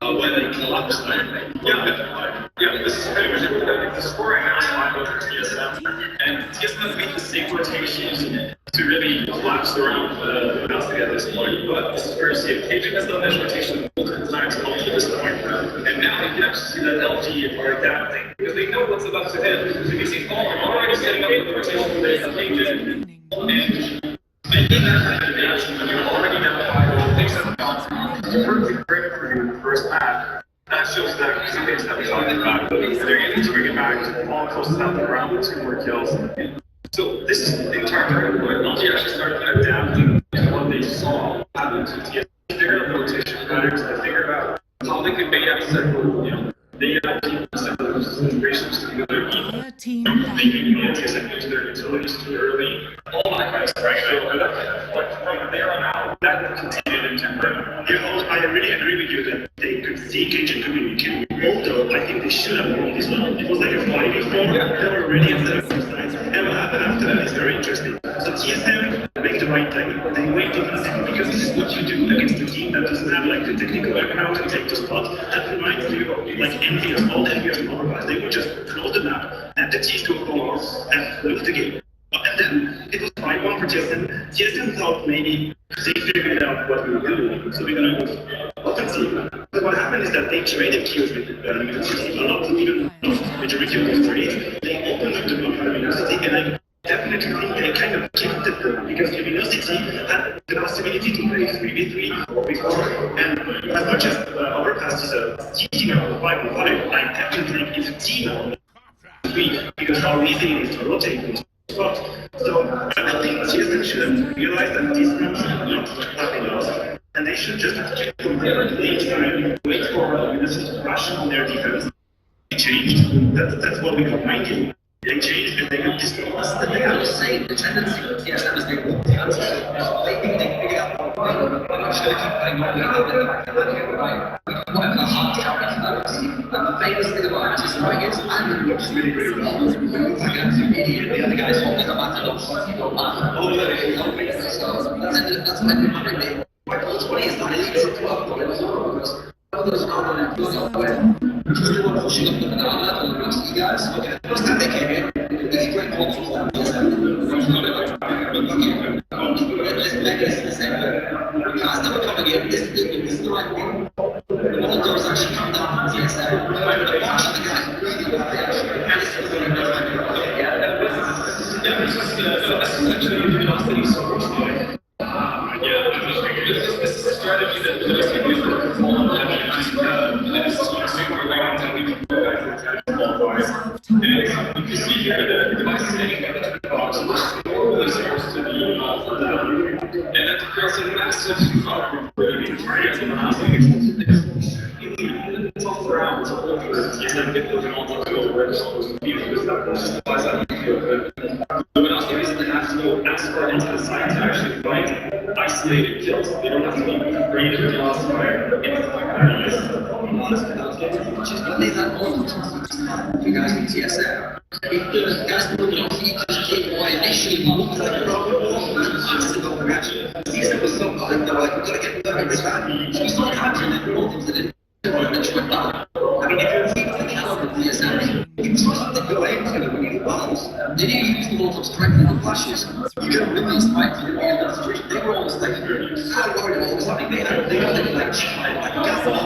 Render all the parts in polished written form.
When they collapse, yeah, this is pretty much it. The score right now is 5 over TSM, and TSM made the same rotations to really collapse around the Bundesliga at this point. But this is where you see it. Cajun has done this rotation multiple times up to this point, and now you can actually see that LG are adapting because they know what's about to hit. So you can see, I'm already setting up the rotation for this Cajun, and making that kind of reaction when you're already down 5 things have gone perfect break for you in the first half. That shows that some things that we talked about. They're able to bring it back to the ball closes out the ground with 2 more kills. So this is the entire point where LG actually started adapting to what they saw happen to TS. They figured out the rotation patterns, they figured out how they could make access, they got those situations to the other making the TSM into their utilities too early. All that kind of stuff. But from there on out, that continued into I really agree with you that they could see Cajun communicating. Although I think they should have won this one. It was like a 5-4. They were already at the sides. And what happened after that is very interesting. So TSM make the right thing. They wait for the because this is what you do against a team that doesn't have like the technical background to take the spot. That reminds me of like envious, all envious otherwise. They would just close the map and the teams go forward and lose the game. And then it was 5-1 for TSM. TSM thought maybe they figured out what we were doing, so we're going to move offensive. But what happened is that they traded kills with City, not even majority of the trades. They opened up the map for City, and I definitely think they kind of gifted them because City had the possibility to play 3v3 or 4v4, and as much as Overpass is a team of 5v5, I definitely think it's a team of 3 because how easy it is to rotate. So I think TSM should have realized that these maps are not having lost, and they should just wait for United to rush on their defense. They changed. That's what we got 90. They changed and they got destroyed. That's the thing I was saying. The tendency of TSM is they walk the answer. They think they figure out what I'm just going to keep playing what we have in the back of the right. Whatever the hard counter for that. And the famous thing about anti-scoring is Andrew looks really, really well. Like an absolute idiot. The other guy's holding the back and oh, that's when you're what's funny is that it's a club, but it's not others are just the one pushing up the banana and the rest of you guys. Okay, first time they came in, this great culture. This is the same thing. Guys never coming in, this is the right one. One of those actually come down from TSM. The watch the guys really well, they actually this is actually the last thing he saw. This is a strategy that the rest of you can follow. You can see here the device is getting into the box, really starts to be and that creates a massive it's all around, it's all over. You can get those and all to go where it's supposed to be. But also the reason they have to go as far into the side to actually find isolated kills. They don't have to be afraid of the lost fire. They have all the you guys in TSM. If the guys who just came away initially, looked like a reaction. TSM was so bad, they were like, we've got to get them every time. So we started having them all things that didn't. I mean, if you think the caliber of TSM, you trust the go into it when you balance. Did you use the multiple strength and the flashes? You don't really fight for the end of the situation. They were always like, how worried about all of a sudden they had like Gasol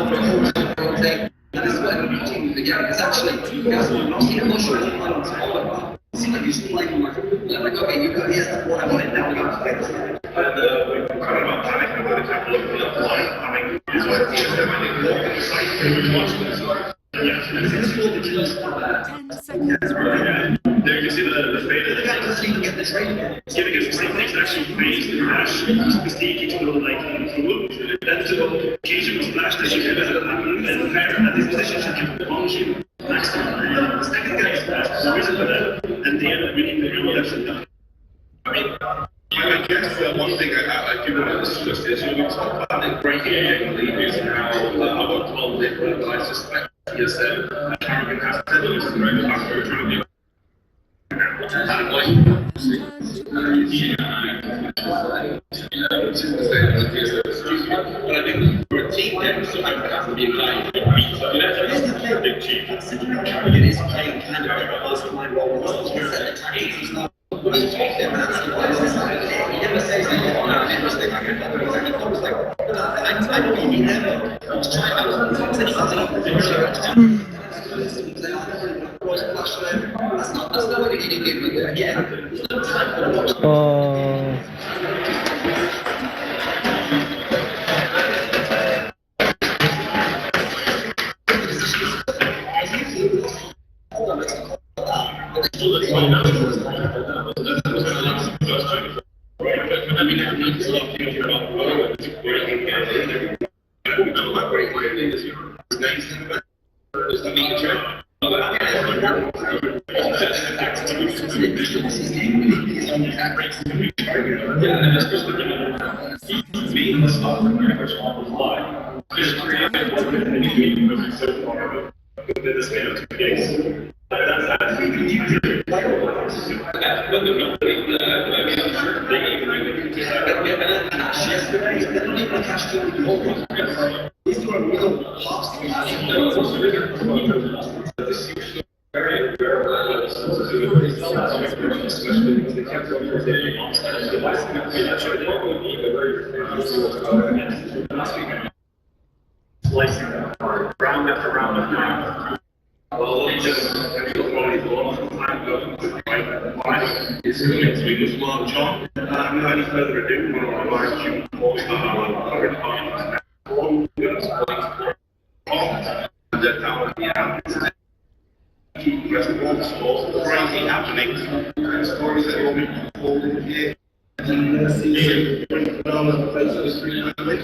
thing. And this is why we're continuing the game, because actually, Gasol, not even much of a lot of all of them. It seems like you're still playing like, okay, you've got, here's the one I want it, now we got to play this. We've talked about panic, we've got to tackle up the line, coming, is what TSM, I think, walk on the side, they would watch this. Yeah, it's all the kills for that. 10 seconds. There you can see the fade. The guy doesn't even get the trade. It's giving us the same things actually phase the crash. Mystique keeps going like through. Then the occasion was flashed as you could have happened, and fair at this position should keep one kill. Next time, the second guy is flashed, the reason for that, and they end up winning the real election. I mean, I guess one thing I do want to discuss is we talk about the breaking and leaders and how about 12 different guys just like TSM, and how you can have 10 years to right after trying to But I think for a team then, so I have to be like, it's a big chief. It is playing kind of a first-line role. It's not. He never says that. No, he never says that. I was like, I don't mean never. That's not what he did. Yeah. Oh. Round after round. Well, just it's going to be this long, John. Without any further ado, I'd like to crazy happenings. Stories that will be told in here.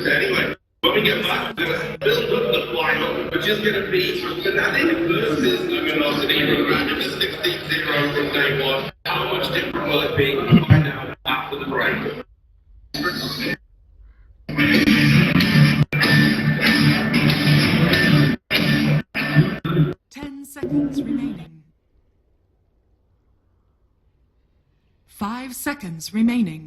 Anyway, when we get back, build up the flyover, which is going to be Fnatic versus Luminosity, running the 16-0 from day one. How much different will it be? We'll find out after the break. 10 seconds remaining. 5 seconds remaining.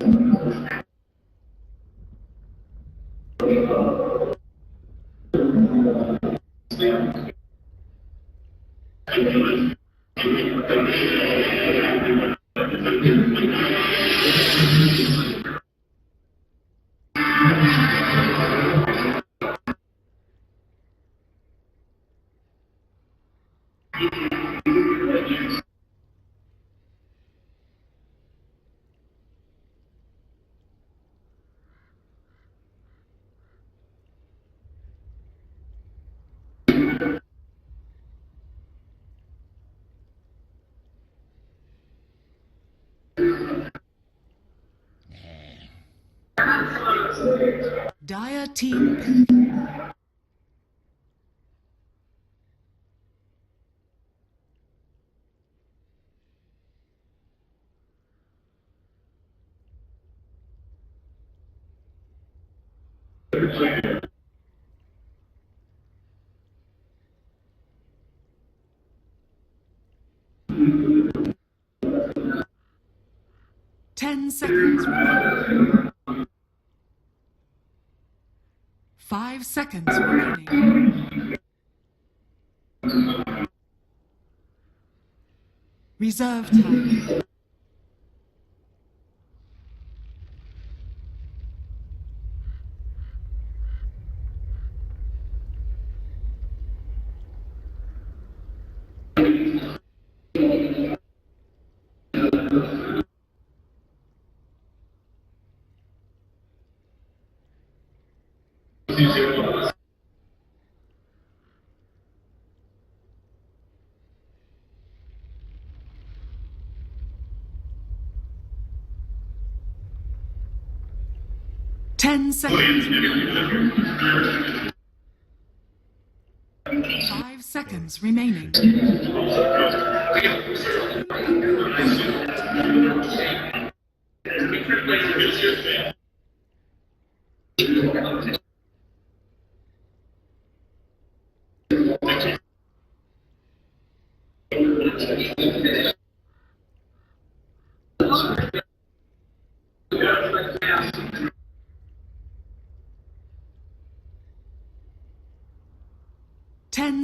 Dire team pick. Ten seconds remaining. 5 seconds remaining. Reserve time. Ten seconds. 5 seconds remaining.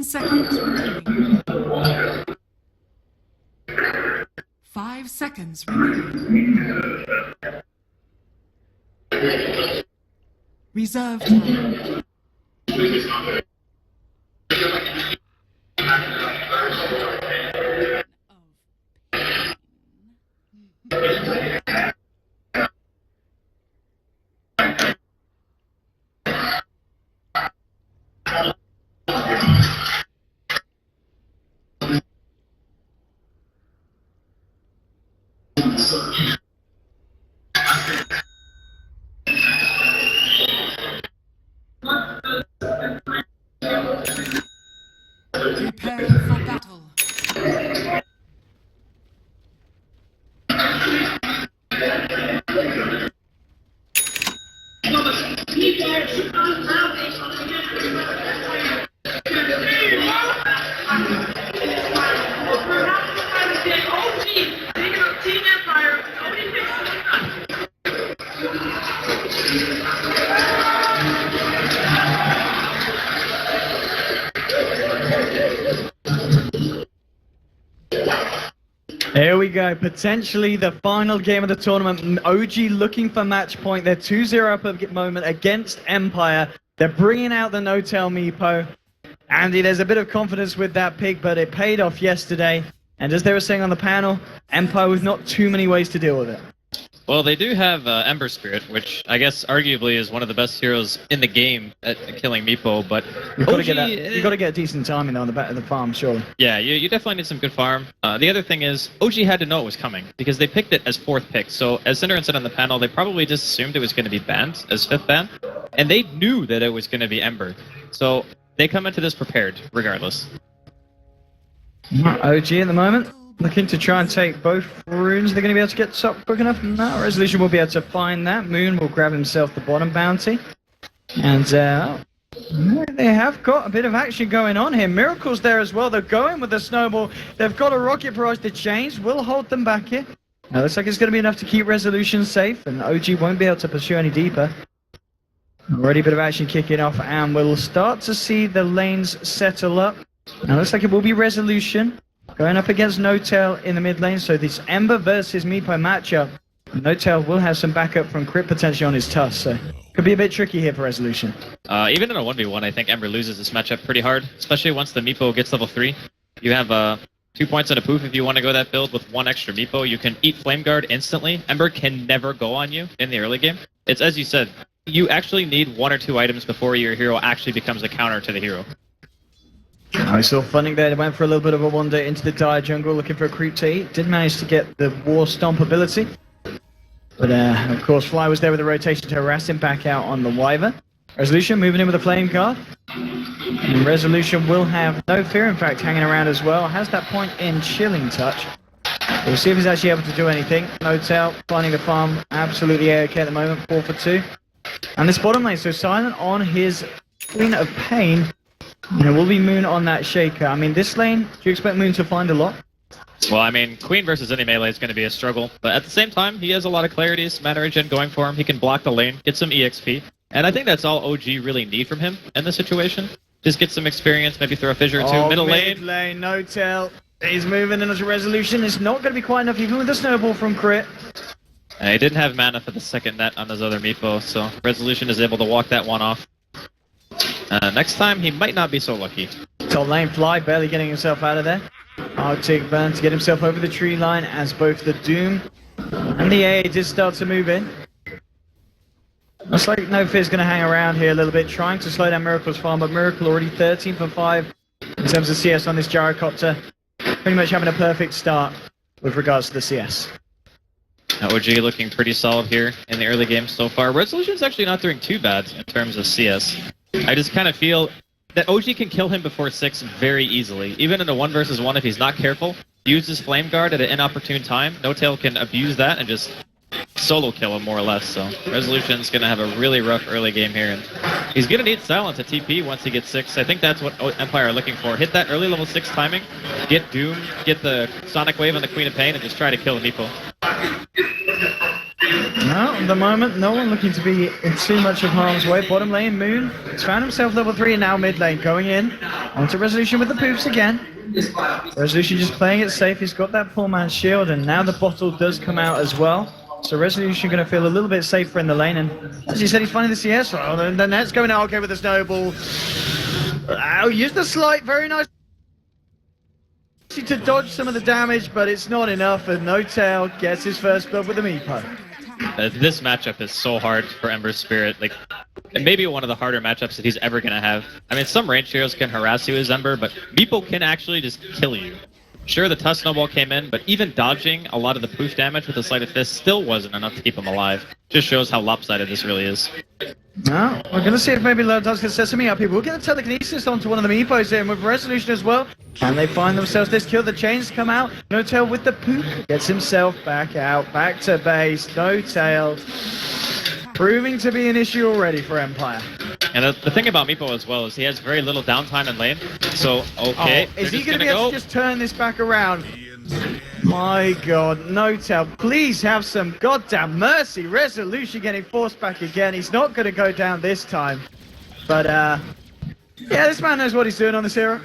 seconds remaining. 5 seconds remaining. Reserve time. Prepare for battle. Here we go, potentially the final game of the tournament. OG looking for match point. They're 2-0 up at the moment against Empire. They're bringing out the no-tail Meepo. Andy, there's a bit of confidence with that pick, but it paid off yesterday. And as they were saying on the panel, Empire with not too many ways to deal with it. Well, they do have Ember Spirit, which I guess arguably is one of the best heroes in the game at killing Meepo, but You've got to get a decent timing on the back of the farm, surely. Yeah, you definitely need some good farm. The other thing is, OG had to know it was coming, because they picked it as 4th pick, so as Synderen said on the panel, they probably just assumed it was going to be banned as 5th ban, and they knew that it was going to be Ember. So they come into this prepared, regardless. OG at the moment, looking to try and take both runes. They're going to be able to get up quick enough. No, Resolution will be able to find that. Moon will grab himself the bottom bounty. And they have got a bit of action going on here. Miracle's there as well. They're going with the snowball. They've got a rocket barrage. The chains will hold them back here. Now, looks like it's going to be enough to keep Resolution safe, and OG won't be able to pursue any deeper. Already a bit of action kicking off, and we'll start to see the lanes settle up. Now, looks like it will be Resolution going up against No-Tail in the mid lane, so this Ember versus Meepo matchup. No-Tail will have some backup from Crit potentially on his Tusk, so could be a bit tricky here for Resolution. Even in a 1v1, I think Ember loses this matchup pretty hard, especially once the Meepo gets level 3. You have 2 points and a poof if you want to go that build with 1 extra Meepo. You can eat Flame Guard instantly. Ember can never go on you in the early game. It's as you said, you actually need 1 or 2 items before your hero actually becomes a counter to the hero. I saw Funning there. They went for a little bit of a wander into the dire jungle looking for a creep to eat. Did manage to get the War Stomp ability. But of course Fly was there with a rotation to harass him back out on the Wyvern. Resolution moving in with a Flame Guard. And Resolution will have no fear, in fact, hanging around as well. Has that point in Chilling Touch. We'll see if he's actually able to do anything. No-Tail finding the farm absolutely A-OK at the moment, 4 for 2. And this bottom lane, so silent on his Queen of Pain. And it will be Moon on that Shaker. I mean, this lane, do you expect Moon to find a lot? Well, I mean, Queen versus any melee is going to be a struggle, but at the same time, he has a lot of clarities, mana regen going for him. He can block the lane, get some EXP, and I think that's all OG really need from him in this situation. Just get some experience, maybe throw a fissure or two. Middle lane. No-Tail. He's moving into Resolution. It's not going to be quite enough, even with the snowball from Crit. He didn't have mana for the second net on his other Meepo, so Resolution is able to walk that one off. Next time, he might not be so lucky. Top lane Fly barely getting himself out of there. Arctic Burn to get himself over the tree line as both the Doom and the A did start to move in. Looks like No Fear's going to hang around here a little bit, trying to slow down Miracle's farm, but Miracle already 13 for 5 in terms of CS on this Gyrocopter. Pretty much having a perfect start with regards to the CS. OG looking pretty solid here in the early game so far. Resolution's actually not doing too bad in terms of CS. I just kind of feel that OG can kill him before 6 very easily. Even in a 1 versus 1, if he's not careful, use his Flame Guard at an inopportune time, No-Tail can abuse that and just solo kill him more or less. So Resolution's going to have a really rough early game here, and he's going to need Silence at TP once he gets 6. I think that's what Empire are looking for. Hit that early level 6 timing, get Doom, get the Sonic Wave on the Queen of Pain, and just try to kill Meepo. No, at the moment, no one looking to be in too much of harm's way. Bottom lane, Moon has found himself level 3 and now mid lane going in. Onto Resolution with the poops again. Resolution just playing it safe. He's got that poor man's shield and now the bottle does come out as well. So Resolution going to feel a little bit safer in the lane. And as you said, he's finding the CS. Oh, and the net's going out okay with the snowball. Oh, use the slight, very nice. To dodge some of the damage, but it's not enough, and No Tail gets his first blood with the Meepo. This matchup is so hard for Ember's Spirit. Like, maybe one of the harder matchups that he's ever going to have. I mean, some range heroes can harass you as Ember, but Meepo can actually just kill you. Sure, the Tusk Snowball came in, but even dodging a lot of the poof damage with the Sleight of Fist still wasn't enough to keep him alive. Just shows how lopsided this really is. No, we're going to see if maybe Does can set something up here. We're going to telekinesis onto one of the Meepos here, and with Resolution as well. And they find themselves this kill. The chains come out. No Tail with the poop gets himself back out, back to base. No Tail proving to be an issue already for Empire. And the thing about Meepo as well is he has very little downtime in lane. So, okay. Oh, is he going to be able to just turn this back around? My god, No Tail, please have some goddamn mercy. Resolution getting forced back again. He's not going to go down this time. But, yeah, this man knows what he's doing on this hero.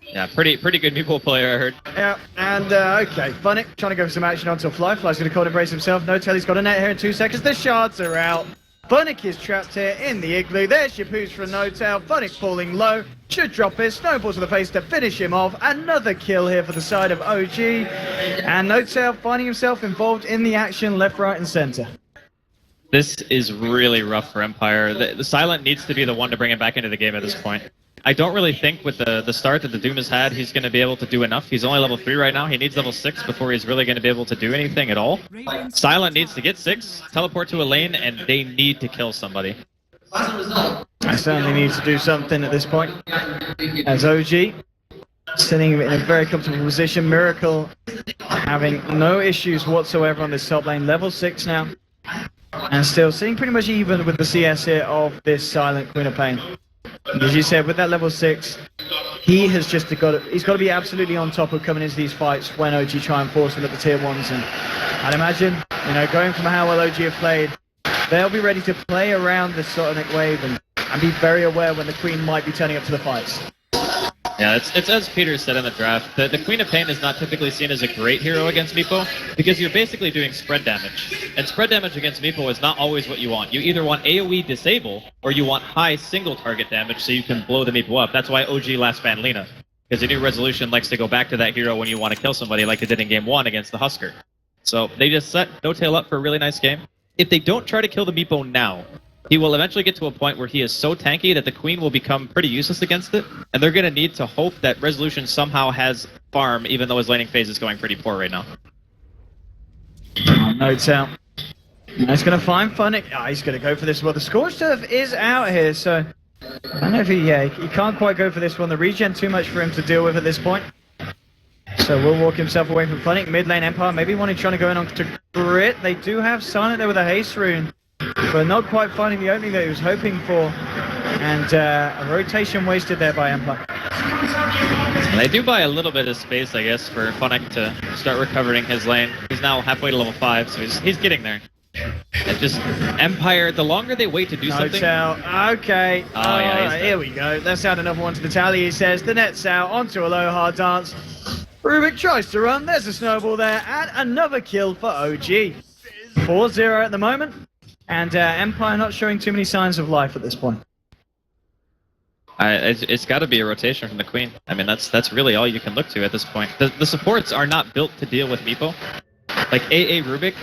Yeah, pretty good Meepo player, I heard. Yeah, and, okay, Funnick trying to go for some action onto Fly. Fly's going to cold embrace himself. No Tail, he's got a net here in 2 seconds. The shards are out. Funnick is trapped here in the igloo. There's your poops from No Tail. Funnick falling low. Should drop his snowballs to the face to finish him off. Another kill here for the side of OG. And No Tail finding himself involved in the action left, right, and center. This is really rough for Empire. The Silent needs to be the one to bring him back into the game at this point. I don't really think with the start that the Doom has had, he's going to be able to do enough. He's only level 3 right now. He needs level 6 before he's really going to be able to do anything at all. Silent needs to get 6, teleport to a lane, and they need to kill somebody. I certainly need to do something at this point. As OG sitting in a very comfortable position. Miracle having no issues whatsoever on this top lane. Level 6 now. And still seeing pretty much even with the CS here of this Silent Queen of Pain. As you said, with that level 6, he has just he's got to be absolutely on top of coming into these fights when OG try and force him at the tier 1s. And I'd imagine, you know, going from how well OG have played, they'll be ready to play around the Sonic Wave and be very aware when the Queen might be turning up to the fights. Yeah, it's as Peter said in the draft, the Queen of Pain is not typically seen as a great hero against Meepo, because you're basically doing spread damage. And spread damage against Meepo is not always what you want. You either want AoE disable, or you want high single target damage so you can blow the Meepo up. That's why OG last banned Lina, because the new Resolution likes to go back to that hero when you want to kill somebody like they did in Game 1 against the Husker. So they just set No Tail up for a really nice game. If they don't try to kill the Meepo now, he will eventually get to a point where he is so tanky that the Queen will become pretty useless against it, and they're going to need to hope that Resolution somehow has farm, even though his laning phase is going pretty poor right now. No Tail. He's going to find Funnick. Oh, he's going to go for this. Well, the Scorched Earth is out here, so I don't know if he can't quite go for this one. The regen too much for him to deal with at this point. So we'll walk himself away from Funnick. Mid lane Empire, maybe wanting trying to go in on to Grit. They do have Silent there with a haste rune, but not quite finding the opening that he was hoping for. And a rotation wasted there by Empire. They do buy a little bit of space, I guess, for Funnick to start recovering his lane. He's now halfway to level 5, so he's getting there. And just Empire, the longer they wait to do something... Okay. Oh, yeah, here we go. That's out another one to the tally, he says. The net's out onto Aloha Dance. Rubik tries to run. There's a snowball there. And another kill for OG. 4-0 at the moment. And Empire not showing too many signs of life at this point. It's got to be a rotation from the Queen. I mean, that's really all you can look to at this point. The supports are not built to deal with Meepo. Like AA Rubik,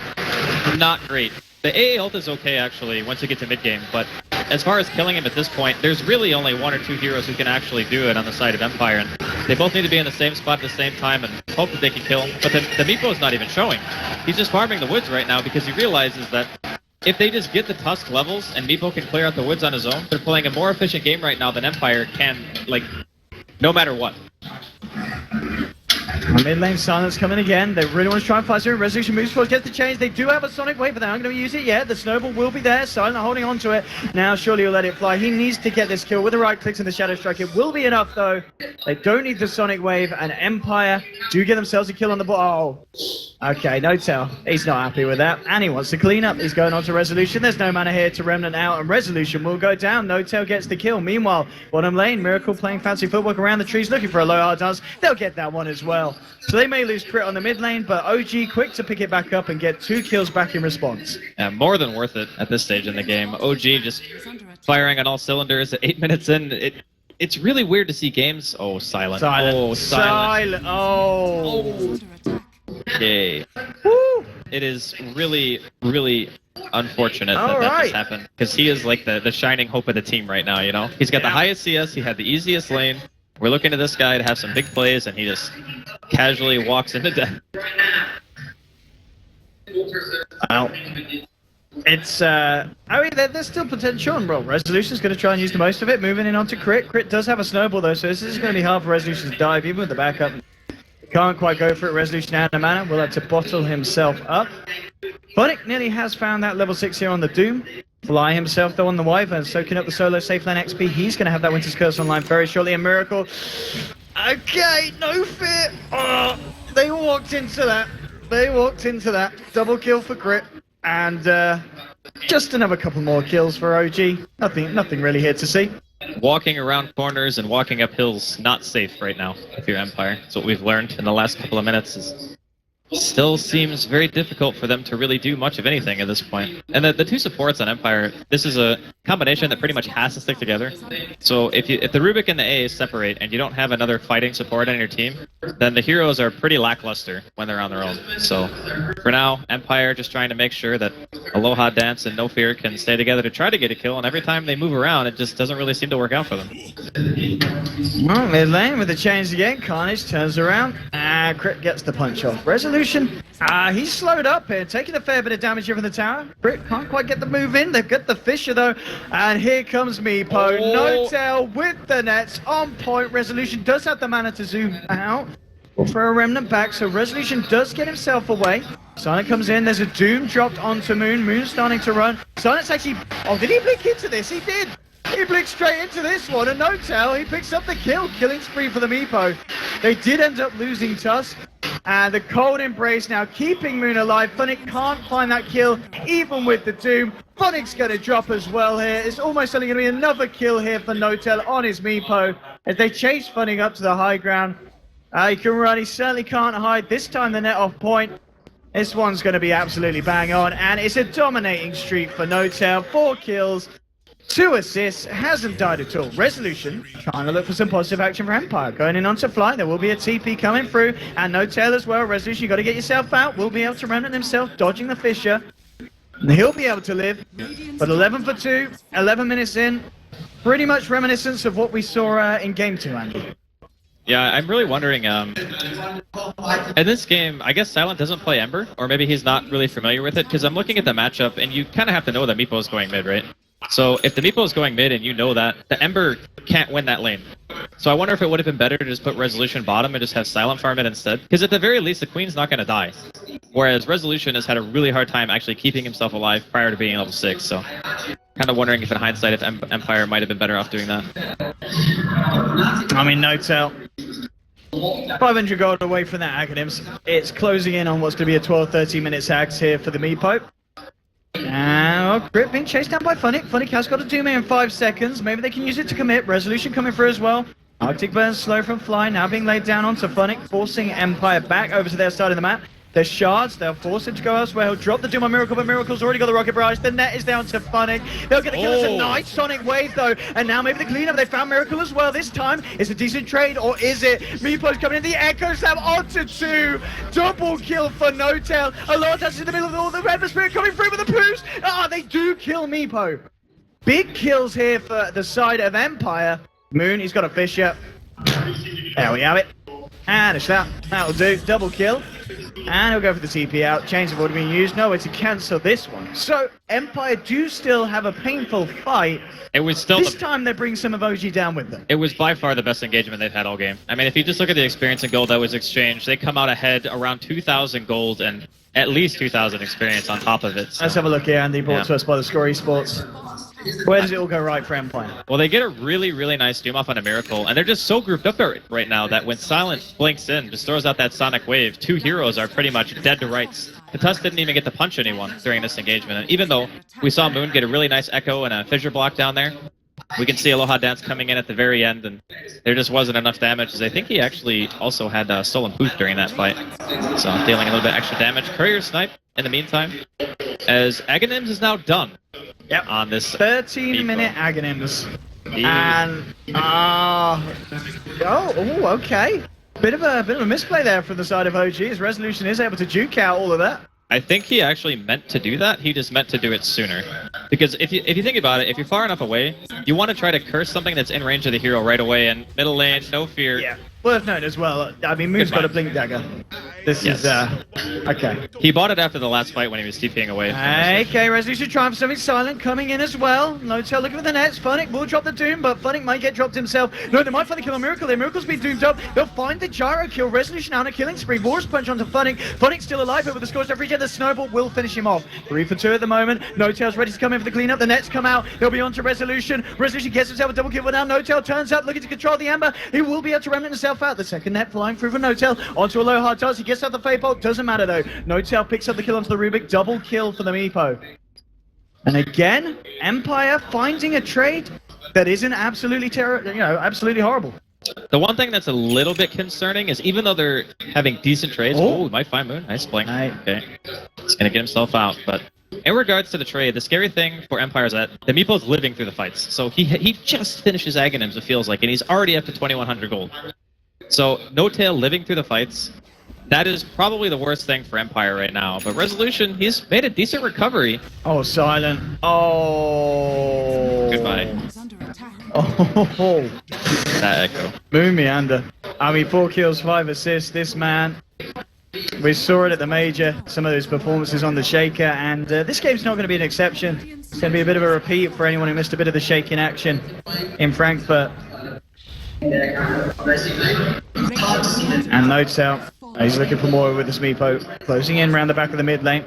not great. The AA ult is okay actually once you get to mid game, but as far as killing him at this point, there's really only 1 or 2 heroes who can actually do it on the side of Empire, and they both need to be in the same spot at the same time and hope that they can kill him. But the Meepo is not even showing. He's just farming the woods right now because he realizes that if they just get the Tusk levels and Meepo can clear out the woods on his own, they're playing a more efficient game right now than Empire can, like, no matter what. Mid lane Silence coming again. They really want to try and fight through. Resolution moves forward, gets the change. They do have a Sonic Wave, but they aren't going to use it yet. The snowball will be there. Silent holding on to it. Now surely he'll let it fly. He needs to get this kill with the right clicks and the Shadow Strike. It will be enough though. They don't need the Sonic Wave, and Empire do get themselves a kill on the ball. Okay, no tell. He's not happy with that, and he wants to clean up. He's going on to Resolution. There's no mana here to Remnant out, and Resolution will go down. No tail gets the kill. Meanwhile, bottom lane, Miracle playing fancy footwork around the trees, looking for a low hard dance. They'll get that one as well. So they may lose crit on the mid lane, but OG quick to pick it back up and get 2 kills back in response. Yeah, more than worth it at this stage in the game. OG just firing on all cylinders at 8 minutes in. It's really weird to see games. Oh, silent. Silent. Oh, silent. Oh. Okay. Woo. It is really, really unfortunate that just happened. Because he is like the shining hope of the team right now, you know? He's got the highest CS, he had the easiest lane. We're looking at this guy to have some big plays, and he just casually walks into death. Wow. It's, I mean, there's still potential, and Resolution's going to try and use the most of it, moving in onto Crit. Crit does have a snowball, though, so this is going to be hard for Resolution to dive, even with the backup. Can't quite go for it. Resolution out of mana. Will have to bottle himself up. Phonic nearly has found that level 6 here on the Doom. Fly himself, though, on the Wyvern, soaking up the solo safe lane XP. He's going to have that Winter's Curse online very shortly. A Miracle. Okay, no fear. Oh, they walked into that. They walked into that. Double kill for Crit. And just another couple more kills for OG. Nothing really here to see. Walking around corners and walking up hills, not safe right now if you're Empire. That's what we've learned in the last couple of minutes. Still seems very difficult for them to really do much of anything at this point. And the 2 supports on Empire, this is a combination that pretty much has to stick together. So if the Rubik and the A separate and you don't have another fighting support on your team, then the heroes are pretty lackluster when they're on their own. So for now, Empire just trying to make sure that Aloha Dance and No Fear can stay together to try to get a kill, and every time they move around, it just doesn't really seem to work out for them. Well, mid lane with the change again. Carnage turns around. Crit gets the punch off. Resolution. He's slowed up here, taking a fair bit of damage here from the tower. Crit can't quite get the move in. They've got the Fisher though. And here comes Meepo. No tail with the nets on point. Resolution does have the mana to zoom out. We'll throw a Remnant back, so Resolution does get himself away. Silent comes in, there's a Doom dropped onto Moon. Moon's starting to run. Silent's actually... Oh, did he blink into this? He did! He blinked straight into this one, and no tail, he picks up the kill. Killing spree for the Meepo. They did end up losing Tusk. And the Cold Embrace now keeping Moon alive. Phonic can't find that kill, even with the Doom. Phonic's going to drop as well here. It's almost only going to be another kill here for No-Tail on his Meepo as they chase Phonic up to the high ground. He can run, he certainly can't hide. This time the net off point. This one's going to be absolutely bang on, and it's a dominating streak for No-Tail. 4 kills, 2 assists, hasn't died at all. Resolution trying to look for some positive action for Empire. Going in onto Fly, there will be a TP coming through, and No-Tail as well. Resolution, you got to get yourself out. Will be able to Remnant himself, dodging the Fisher. He'll be able to live, but 11 for 2, 11 minutes in. Pretty much reminiscence of what we saw in Game 2, Andy. Yeah, I'm really wondering, in this game, I guess Silent doesn't play Ember, or maybe he's not really familiar with it, because I'm looking at the matchup, and you kind of have to know that Meepo's going mid, right? So if the Meepo's going mid and you know that, the Ember can't win that lane. So I wonder if it would have been better to just put Resolution bottom and just have Silent farm it instead. Because at the very least, the Queen's not going to die. Whereas Resolution has had a really hard time actually keeping himself alive prior to being level 6, so... Kind of wondering if in hindsight if Empire might have been better off doing that. I mean, No-Tail. 500 gold away from that Acronyms. It's closing in on what's going to be a 12-13 minutes axe here for the Meepo. And Crit being chased down by Phonic. Phonic has got a Doom in 5 seconds. Maybe they can use it to commit. Resolution coming through as well. Arctic Burn slow from Fly, now being laid down onto Phonic, forcing Empire back over to their side of the map. There's shards, they'll force him to go elsewhere. He'll drop the Doom on Miracle, but Miracle's already got the Rocket Barrage. The net is down to Phonic. They'll get the kill. It's a nice Sonic Wave, though. And now maybe the cleanup. They found Miracle as well. This time, it's a decent trade, or is it? Meepo's coming in. The Echo Slam onto 2. Double kill for No-Tail. A lot of touches in the middle of all the Red Spirit coming through with the Poos. They do kill Meepo. Big kills here for the side of Empire. Moon, he's got a Fisher. There we have it. And a slap. That'll do. Double kill. And he'll go for the TP out. Chains have already been used. No way to cancel this one. So, Empire do still have a painful fight. It was still this time they bring some of OG down with them. It was by far the best engagement they've had all game. I mean, if you just look at the experience and gold that was exchanged, they come out ahead around 2,000 gold and at least 2,000 experience on top of it. So. Let's have a look here, Andy. Brought to us by the Score Esports. Where does it all go right for Empire? Well, they get a really, really nice doom off on a Miracle, and they're just so grouped up right now that when Silent blinks in, just throws out that Sonic Wave, 2 heroes are pretty much dead to rights. The Tusk didn't even get to punch anyone during this engagement, and even though we saw Moon get a really nice Echo and a Fissure block down there, we can see Aloha Dance coming in at the very end, and there just wasn't enough damage, as I think he actually also had Stolen Boot during that fight. So dealing a little bit extra damage. Courier Snipe in the meantime, as Aghanims is now done. Yep. On this 13-minute Aghanims. And okay. Bit of a misplay there from the side of OG. His Resolution is able to juke out all of that. I think he actually meant to do that. He just meant to do it sooner. Because if you think about it, if you're far enough away, you want to try to curse something that's in range of the hero right away. And middle lane, no fear. Yeah. Worth noting as well. I mean, Moon's got a Blink Dagger. This is okay. He bought it after the last fight when he was TPing away. Okay, Resolution trying for something silent coming in as well. No-tail looking for the nets. Funnick will drop the Doom, but Funnick might get dropped himself. No, they might find the kill on Miracle there. Miracle's been doomed up. They'll find the gyro kill. Resolution on a killing spree. Wars punch onto Funnick. Funnick's still alive, but with the Scorched Earth regen, the Snowball will finish him off. 3 for 2 at the moment. No-tail's ready to come in for the cleanup. The nets come out. He'll be on to Resolution. Resolution gets himself a double kill, but now No-tail turns up, looking to control the Ember. He will be able to remnant himself out. The second net flying through for No-tail onto Aloha Dance. He gets out the Fade Bolt. Doesn't matter though. No-tail picks up the kill onto the Rubik. Double kill for the Meepo. And again, Empire finding a trade that isn't absolutely absolutely horrible. The one thing that's a little bit concerning is even though they're having decent trades, we might find Moon. Nice blink. Okay. He's gonna get himself out, but in regards to the trade, the scary thing for Empire is that the Meepo's living through the fights. So he just finishes Aghanims, it feels like, and he's already up to 2100 gold. So No-tail living through the fights, that is probably the worst thing for Empire right now. But Resolution, he's made a decent recovery. Oh, Silent. Oh. Goodbye. Is under attack. Oh. That Echo. Moon Meander. I mean, 4 kills, 5 assists. This man, we saw it at the Major, some of his performances on the Shaker, and this game's not going to be an exception. It's going to be a bit of a repeat for anyone who missed a bit of the Shaking action in Frankfurt. And No-tail. He's looking for more with this Meepo. Closing in around the back of the mid lane.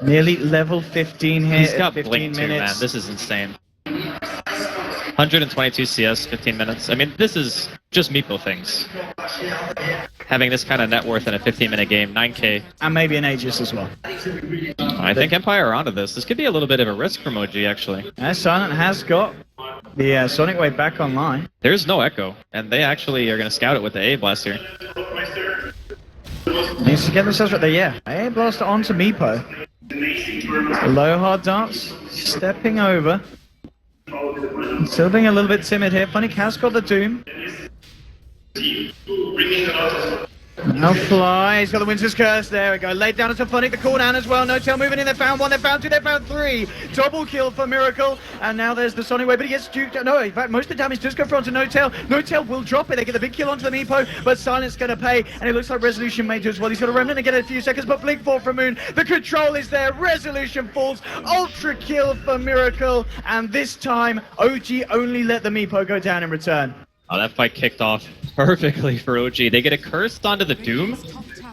Nearly level 15 here. He's got 15 blink too, minutes. man. This is insane. 122 CS, 15 minutes. I mean, this is just Meepo things. Having this kind of net worth in a 15-minute game, 9k. And maybe an Aegis as well. I think Empire are onto this. This could be a little bit of a risk from OG, actually. Silent has got the Sonic Wave back online. There's no Echo, and they actually are going to scout it with the A Blaster. Needs to get themselves right there, yeah. A Blaster onto Meepo. Aloha Dance stepping over. Still being a little bit timid here. Funnick has got the Doom. Now Fly, he's got the Winter's Curse, there we go. Laid down into Funnick, the cooldown as well. No-tail moving in, they found 1, they found 2, they found 3. Double kill for Miracle, and now there's the Sonic Wave, but he gets duped. No, in fact, most of the damage does go through onto No-tail. No-tail will drop it, they get the big kill onto the Meepo, but Silent's gonna pay, and it looks like Resolution may do as well. He's got a remnant again in a few seconds, but Blink 4 from Moon. The control is there, Resolution falls, ultra kill for Miracle, and this time, OG only let the Meepo go down in return. Oh, that fight kicked off perfectly for OG. They get a curse onto the Doom.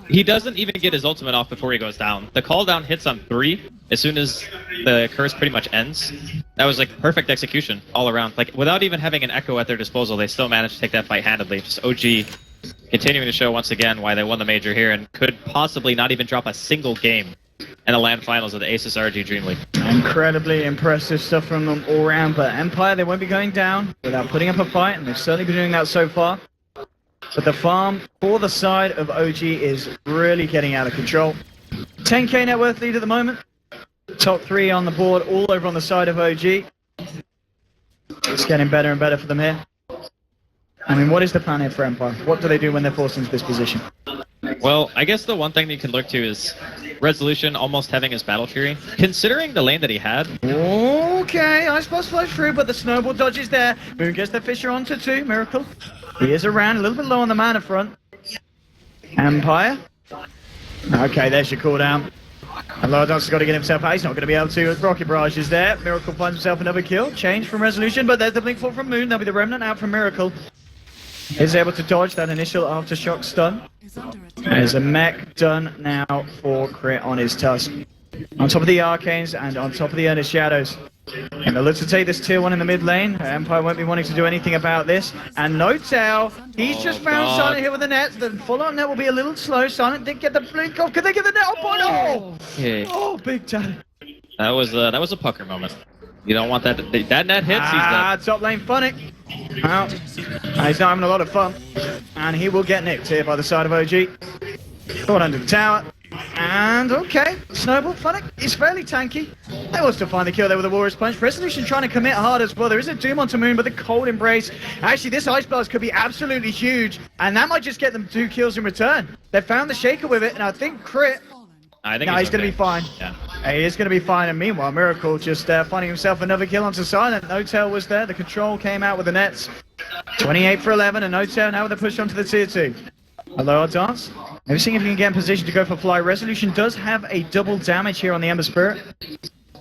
He doesn't even get his ultimate off before he goes down. The call down hits on 3 as soon as the curse pretty much ends. That was like perfect execution all around. Like without even having an Echo at their disposal, they still managed to take that fight handedly. Just OG continuing to show once again why they won the Major here and could possibly not even drop a single game in the LAN finals of the Asus RG DreamLeague. Incredibly impressive stuff from them all around, but Empire, they won't be going down without putting up a fight, and they've certainly been doing that so far. But the farm for the side of OG is really getting out of control. 10k net worth lead at the moment. Top 3 on the board, all over on the side of OG. It's getting better and better for them here. I mean, what is the plan here for Empire? What do they do when they're forced into this position? Well, I guess the one thing that you can look to is Resolution almost having his Battle Fury. Considering the lane that he had. Okay, Ice Blast flows through, but the Snowball dodge is there. Moon gets the Fissure onto 2, Miracle. He is around, a little bit low on the mana front. Empire. Okay, there's your cooldown. And Aloha Dance has got to get himself out. He's not going to be able to. Rocket Barrage is there. Miracle finds himself another kill. Change from Resolution, but there's the Blink 4 from Moon. There'll be the Remnant out from Miracle. Is able to dodge that initial Aftershock stun. Is under attack. There's a mech done now for crit on his Tusk. On top of the Arcanes and on top of the Earnest Shadows. And they'll look to take this tier 1 in the mid lane. Empire won't be wanting to do anything about this. And Notel, he's just found God. Silent here with the nets. The follow-up net will be a little slow. Silent did get the blink off. Could they get the net off? Oh, Okay. oh, big time. That was a pucker moment. You don't want that. That net hits. He's dead. Top lane Funnick. Out. And he's not having a lot of fun. And he will get nicked here by the side of OG. Caught under the tower. And okay, Snowball Funnick is fairly tanky. They wants to find the kill there with a Warrior's Punch. Resolution trying to commit hard as well. There is a Doom onto Moon, but the Cold Embrace. Actually, this Ice Blast could be absolutely huge. And that might just get them 2 kills in return. They found the Shaker with it, and I think Crit. I think He's going to be fine. Yeah. He is going to be fine. And meanwhile, Miracle just finding himself another kill onto Silent. Notel was there. The control came out with the nets. 28 for 11, and Notel now with a push onto the tier 2. Hello, Dance. Maybe seeing if you can get in position to go for fly. Resolution does have a double damage here on the Ember Spirit.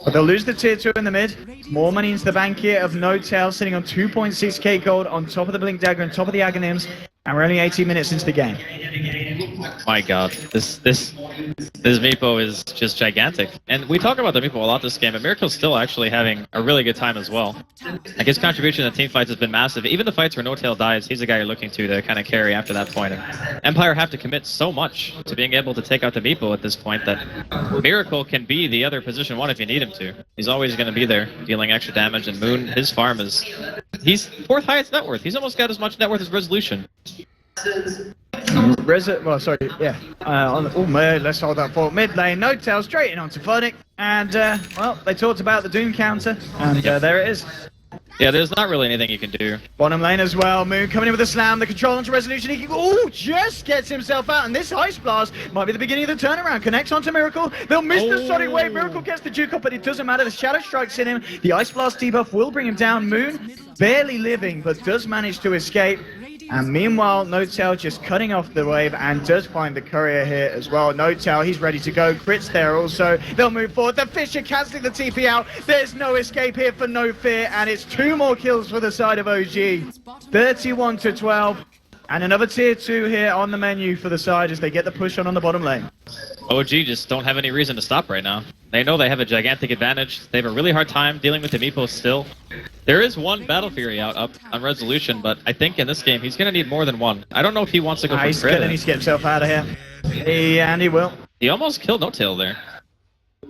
But they'll lose the tier 2 in the mid. More money into the bank here of Notel, sitting on 2.6k gold on top of the Blink Dagger, on top of the Aghanims. And we're only 18 minutes into the game. My God, this Meepo is just gigantic. And we talk about the Meepo a lot this game, but Miracle's still actually having a really good time as well. Like his contribution to team fights has been massive. Even the fights where No-Tail dies, he's the guy you're looking to kind of carry after that point. And Empire have to commit so much to being able to take out the Meepo at this point that Miracle can be the other position 1 if you need him to. He's always going to be there, dealing extra damage, and Moon, his farm is... He's 4th highest net worth. He's almost got as much net worth as Resolution. Well, sorry, yeah. Let's hold that for mid lane. Notel straight in onto Funnick. And, well, they talked about the Doom counter. And there it is. Yeah, there's not really anything you can do. Bottom lane as well. Moon coming in with a slam. The control onto Resolution. He just gets himself out. And this Ice Blast might be the beginning of the turnaround. Connects onto Miracle. They'll miss the Sonic Wave. Miracle gets the Juke up, but it doesn't matter. The Shadow Strike's in him. The Ice Blast debuff will bring him down. Moon barely living, but does manage to escape. And meanwhile, Notel just cutting off the wave and does find the courier here as well. Notel, he's ready to go. Crit's there also. They'll move forward. The Fisher cancelling the TP out. There's no escape here for No Fear. And it's 2 more kills for the side of OG. 31 to 12. And another tier 2 here on the menu for the side as they get the push on the bottom lane. OG just don't have any reason to stop right now. They know they have a gigantic advantage. They have a really hard time dealing with the Meepo still. There is 1 Battle Fury out up on Resolution, but I think in this game he's going to need more than 1. I don't know if he wants to go for He's going to need to get himself out of here. And he will. He almost killed No-Tail there.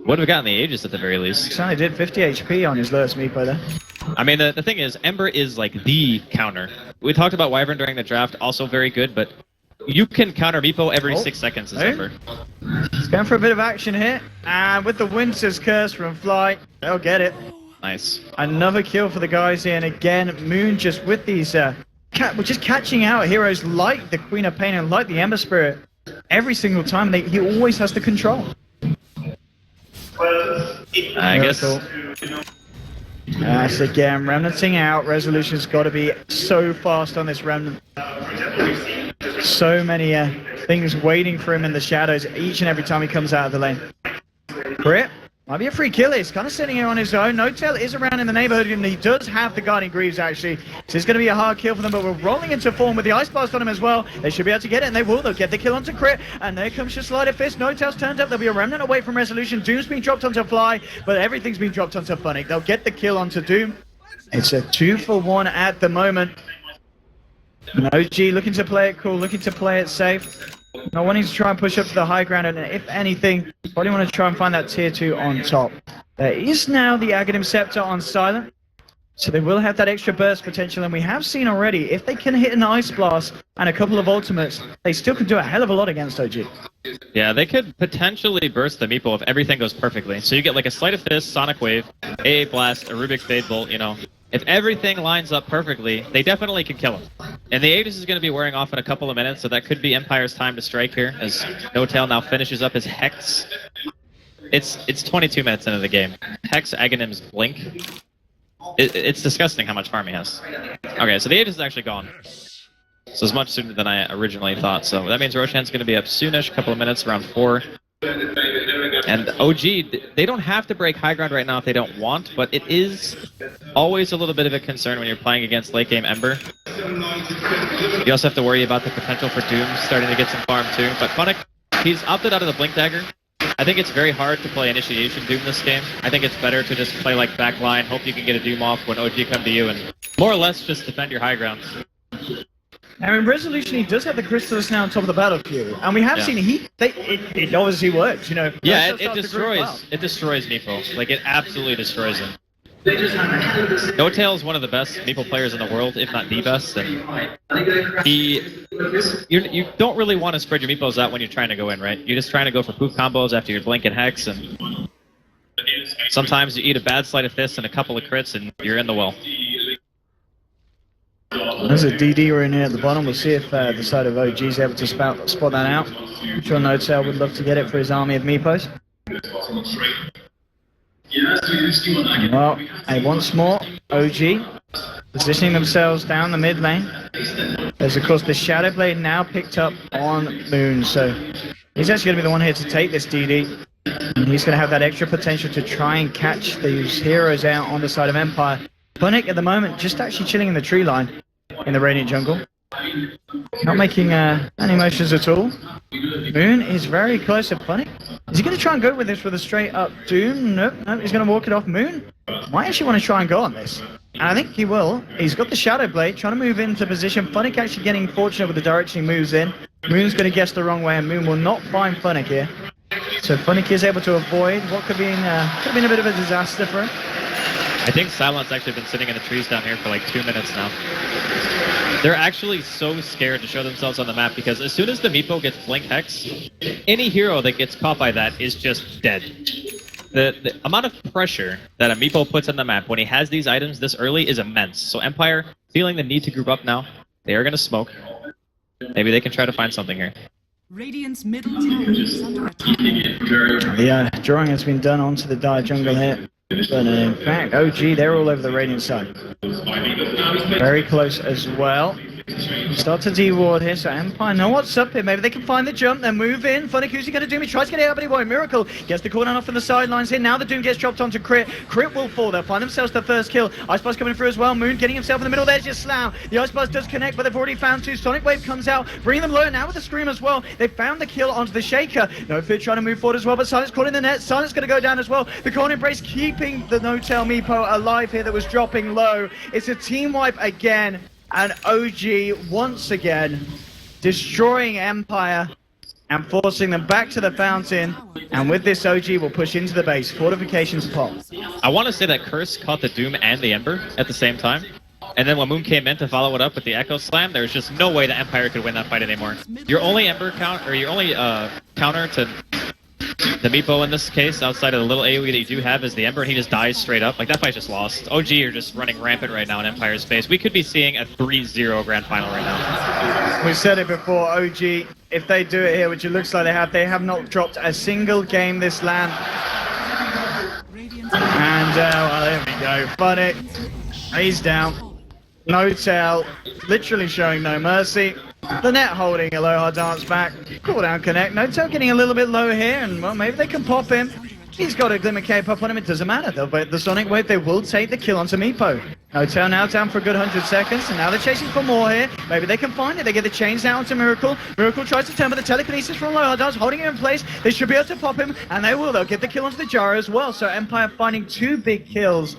Would have gotten the Aegis at the very least. He only did 50 HP on his lowest Meepo there. I mean, the thing is, Ember is like the counter. We talked about Wyvern during the draft, also very good, but you can counter Meepo every 6 seconds as Ember. He's going for a bit of action here. And with the Winter's Curse from Fly, they'll get it. Nice. Another kill for the guys here, and again, Moon just with these, we're just catching out heroes like the Queen of Pain and like the Ember Spirit. Every single time, he always has the control. I guess. That's again, Remnanting out. Resolution's got to be so fast on this Remnant. So many things waiting for him in the shadows each and every time he comes out of the lane. Crit. Might be a free kill. He's kind of sitting here on his own. No-Tail is around in the neighborhood, and he does have the Guardian Greaves, actually. So it's going to be a hard kill for them, but we're rolling into form with the Ice Blast on him as well. They should be able to get it, and they will. They'll get the kill onto Crit, and there comes just Slider Fist. No-Tail's turned up. There'll be a Remnant away from Resolution. Doom's been dropped onto Fly, but everything's been dropped onto Funnick. They'll get the kill onto Doom. It's a 2-for-1 at the moment. And OG looking to play it cool, looking to play it safe. Not wanting to try and push up to the high ground, and if anything, probably want to try and find that tier 2 on top. There is now the Aghanim Scepter on Silent, so they will have that extra burst potential, and we have seen already, if they can hit an Ice Blast and a couple of ultimates, they still can do a hell of a lot against OG. Yeah, they could potentially burst the Meepo if everything goes perfectly. So you get like a Sleight of Fist, Sonic Wave, AA Blast, a Rubik's Fade Bolt, you know. If everything lines up perfectly, they definitely can kill him. And the Aegis is going to be wearing off in a couple of minutes, so that could be Empire's time to strike here, as No-Tail now finishes up his Hex. It's 22 minutes into the game. Hex, Aghanim's Blink. It's disgusting how much farm he has. Okay, so the Aegis is actually gone. So it's much sooner than I originally thought. So that means Roshan's going to be up soonish, a couple of minutes, around 4. And OG, they don't have to break high ground right now if they don't want, but it is always a little bit of a concern when you're playing against late game Ember. You also have to worry about the potential for Doom starting to get some farm too. But Funnick, he's opted out of the Blink Dagger. I think it's very hard to play Initiation Doom this game. I think it's better to just play like backline, hope you can get a Doom off when OG come to you, and more or less just defend your high ground. I mean, Resolution, he does have the crystals now on top of the battlefield, and we have seen it obviously works, you know. Yeah, it destroys Meepo. Like, it absolutely destroys him. No-Tail is one of the best Meepo players in the world, if not the best, and you don't really want to spread your Meepos out when you're trying to go in, right? You're just trying to go for poof combos after your blink and hex, and sometimes you eat a bad sleight of fist and a couple of crits, and you're in the well. There's a DD right here at the bottom. We'll see if the side of OG is able to spot that out. I'm sure No-Tail would love to get it for his army of Meepos. Well, once more, OG positioning themselves down the mid lane. There's of course the Shadow Blade now picked up on Moon, so he's actually going to be the one here to take this DD. And he's going to have that extra potential to try and catch these heroes out on the side of Empire. Funnick at the moment just actually chilling in the tree line in the Radiant jungle. Not making any motions at all. Moon is very close to Funnick. Is he going to try and go with this with a straight up Doom? Nope, he's going to walk it off. Moon might actually want to try and go on this. And I think he will. He's got the Shadow Blade, trying to move into position. Funnick actually getting fortunate with the direction he moves in. Moon's going to guess the wrong way, and Moon will not find Funnick here. So Funnick is able to avoid what could have been a bit of a disaster for him. I think Silent's actually been sitting in the trees down here for like 2 minutes now. They're actually so scared to show themselves on the map because as soon as the Meepo gets Blink Hex, any hero that gets caught by that is just dead. The amount of pressure that a Meepo puts on the map when he has these items this early is immense. So Empire, feeling the need to group up now, they are going to smoke. Maybe they can try to find something here. Radiant's middle tower is under attack. Yeah, drawing has been done onto the Dire jungle here. But in fact, OG, they're all over the Radiant side. Very close as well. Start to D-ward here, so Empire know what's up here. Maybe they can find the jump, then move in. Funnick, who's he going to do? He tries to get it out, but he won't. Miracle gets the cooldown off from the sidelines here. Now the Doom gets dropped onto Crit. Crit will fall. They'll find themselves the first kill. Ice Blast coming through as well. Moon getting himself in the middle. There's your Slam. The Ice Blast does connect, but they've already found two. Sonic Wave comes out, bringing them low. Now with the Scream as well. They found the kill onto the Shaker. No Fear trying to move forward as well, but Silence caught in the net. Silence going to go down as well. The Corn Embrace keeping the No-Tail Meepo alive here that was dropping low. It's a team wipe again. And OG, once again, destroying Empire and forcing them back to the fountain. And with this, OG will push into the base. Fortifications pop. I want to say that Curse caught the Doom and the Ember at the same time. And then when Moon came in to follow it up with the Echo Slam, there was just no way that Empire could win that fight anymore. Your only Ember count, or your only counter to the Meepo in this case, outside of the little AoE that you do have, is the Ember, and he just dies straight up. Like, that fight's just lost. OG are just running rampant right now in Empire's face. We could be seeing a 3-0 grand final right now. We said it before, OG, if they do it here, which it looks like they have not dropped a single game this land. And, well, there we go. Funnick, he's down. No-Tail, literally showing no mercy. The net holding Aloha Dance back. Cooldown connect. No-Tail getting a little bit low here, and well, maybe they can pop him. He's got a Glimmer Cape up on him, it doesn't matter. They'll bait the Sonic Wave, they will take the kill onto Meepo. No-Tail now down for a good 100 seconds, and now they're chasing for more here. Maybe they can find it, they get the chains down onto Miracle. Miracle tries to turn, but the telekinesis from Aloha Dance holding him in place. They should be able to pop him, and they will. They'll get the kill onto the Jara as well, so Empire finding 2 big kills.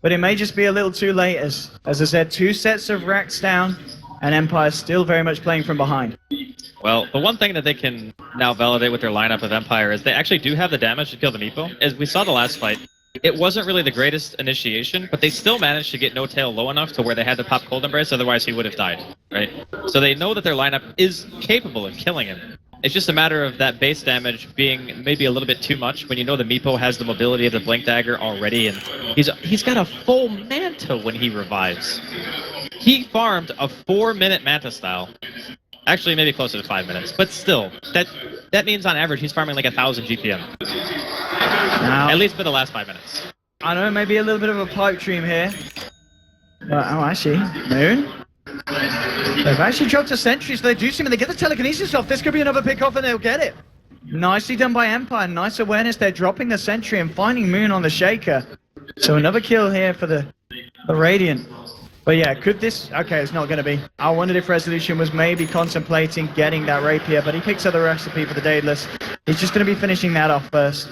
But it may just be a little too late, as I said, 2 sets of racks down, and Empire still very much playing from behind. Well, the one thing that they can now validate with their lineup of Empire is they actually do have the damage to kill the Meepo. As we saw the last fight, it wasn't really the greatest initiation, but they still managed to get No-Tail low enough to where they had to pop Cold Embrace, otherwise he would have died, right? So they know that their lineup is capable of killing him. It's just a matter of that base damage being maybe a little bit too much when you know the Meepo has the mobility of the Blink Dagger already, and he's got a full Manta when he revives. He farmed a 4-minute Manta style. Actually, maybe closer to 5 minutes, but still, that means on average he's farming like 1,000 GPM. Now, at least for the last 5 minutes. I know, maybe a little bit of a pipe dream here. But, oh, I see. Moon? They've actually dropped a sentry, so they do seem, and they get the telekinesis off. This could be another pick off, and they'll get it. Nicely done by Empire. Nice awareness. They're dropping the sentry and finding Moon on the Shaker. So another kill here for the Radiant. But yeah, could this... Okay, it's not going to be. I wondered if Resolution was maybe contemplating getting that Rapier, but he picks up the recipe for the Daedalus. He's just going to be finishing that off first.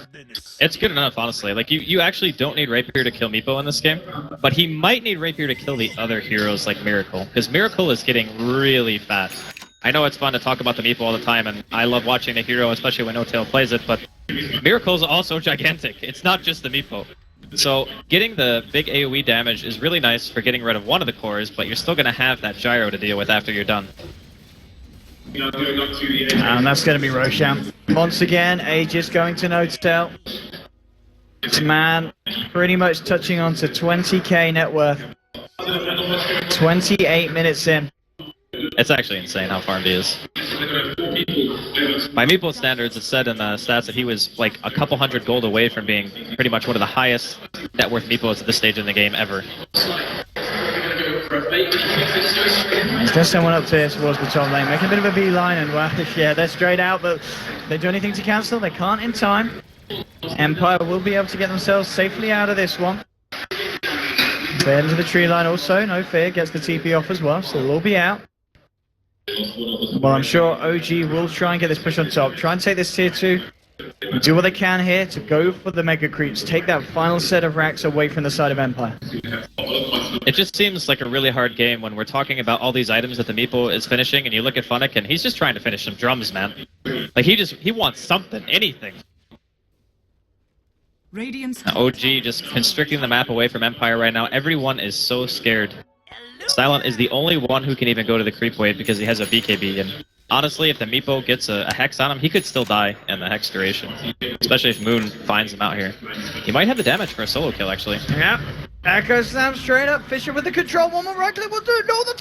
It's good enough, honestly. Like, you actually don't need Rapier to kill Meepo in this game, but he might need Rapier to kill the other heroes like Miracle, because Miracle is getting really fat. I know it's fun to talk about the Meepo all the time, and I love watching the hero, especially when No-Tail plays it, but Miracle is also gigantic. It's not just the Meepo. So getting the big AoE damage is really nice for getting rid of one of the cores, but you're still going to have that gyro to deal with after you're done. And that's going to be Roshan. Once again, Aegis going to No-Tail. This man pretty much touching on to 20k net worth. 28 minutes in. It's actually insane how farmed he is. By Meepo standards, it's said in the stats that he was like a couple hundred gold away from being pretty much one of the highest net worth Meepos at this stage in the game ever. He's got someone up there towards the top lane, making a bit of a beeline, and well, yeah, they're straight out, but they do anything to cancel, they can't in time. Empire will be able to get themselves safely out of this one. They head into the tree line also, no fear, gets the TP off as well, so they'll all be out. Well, I'm sure OG will try and get this push on top, try and take this tier 2, do what they can here to go for the mega creeps, take that final set of racks away from the side of Empire. It just seems like a really hard game when we're talking about all these items that the Meepo is finishing, and you look at Funnick and he's just trying to finish some drums, man. Like, he wants something, anything. Radiant's OG just constricting the map away from Empire right now. Everyone is so scared. Silent is the only one who can even go to the creep wave because he has a BKB, and honestly, if the Meepo gets a Hex on him, he could still die in the Hex duration. Especially if Moon finds him out here. He might have the damage for a solo kill, actually. Yep. Echo Slam straight up. Fisher with the control. One more right click will do it. No, the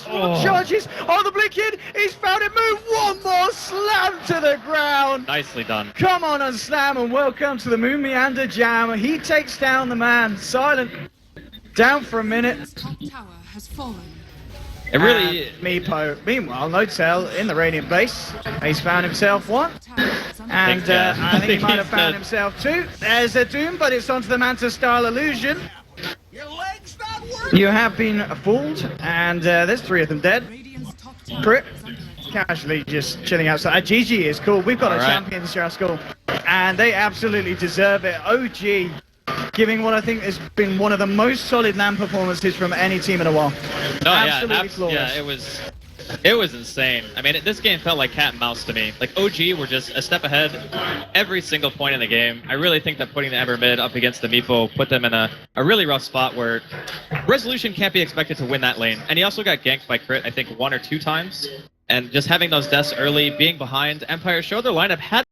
charges. Oh, the blink in. He's found it. Moon. One more slam to the ground. Nicely done. Come on and slam, and welcome to the Moon Meander Jam. He takes down the man. Silent. Down for a minute. top tower has fallen. It really... Meepo. Meanwhile, No-Tail in the Radiant base. He's found himself one. And I think he might have found himself two. There's a Doom, but it's onto the Manta style illusion. You have been fooled, and there's 3 of them dead. Radiant's top tower Crit. is under attack. Casually just chilling outside. GG is cool. We've got a All right. champion to our school, and they absolutely deserve it. OG giving what I think has been one of the most solid LAN performances from any team in a while. No, Absolutely flawless. yeah, it was insane. I mean, this game felt like cat and mouse to me. Like, OG were just a step ahead every single point in the game. I really think that putting the Ember mid up against the Meepo put them in a really rough spot where Resolution can't be expected to win that lane. And he also got ganked by Crit, I think, 1 or 2 times. And just having those deaths early, being behind, Empire showed their lineup had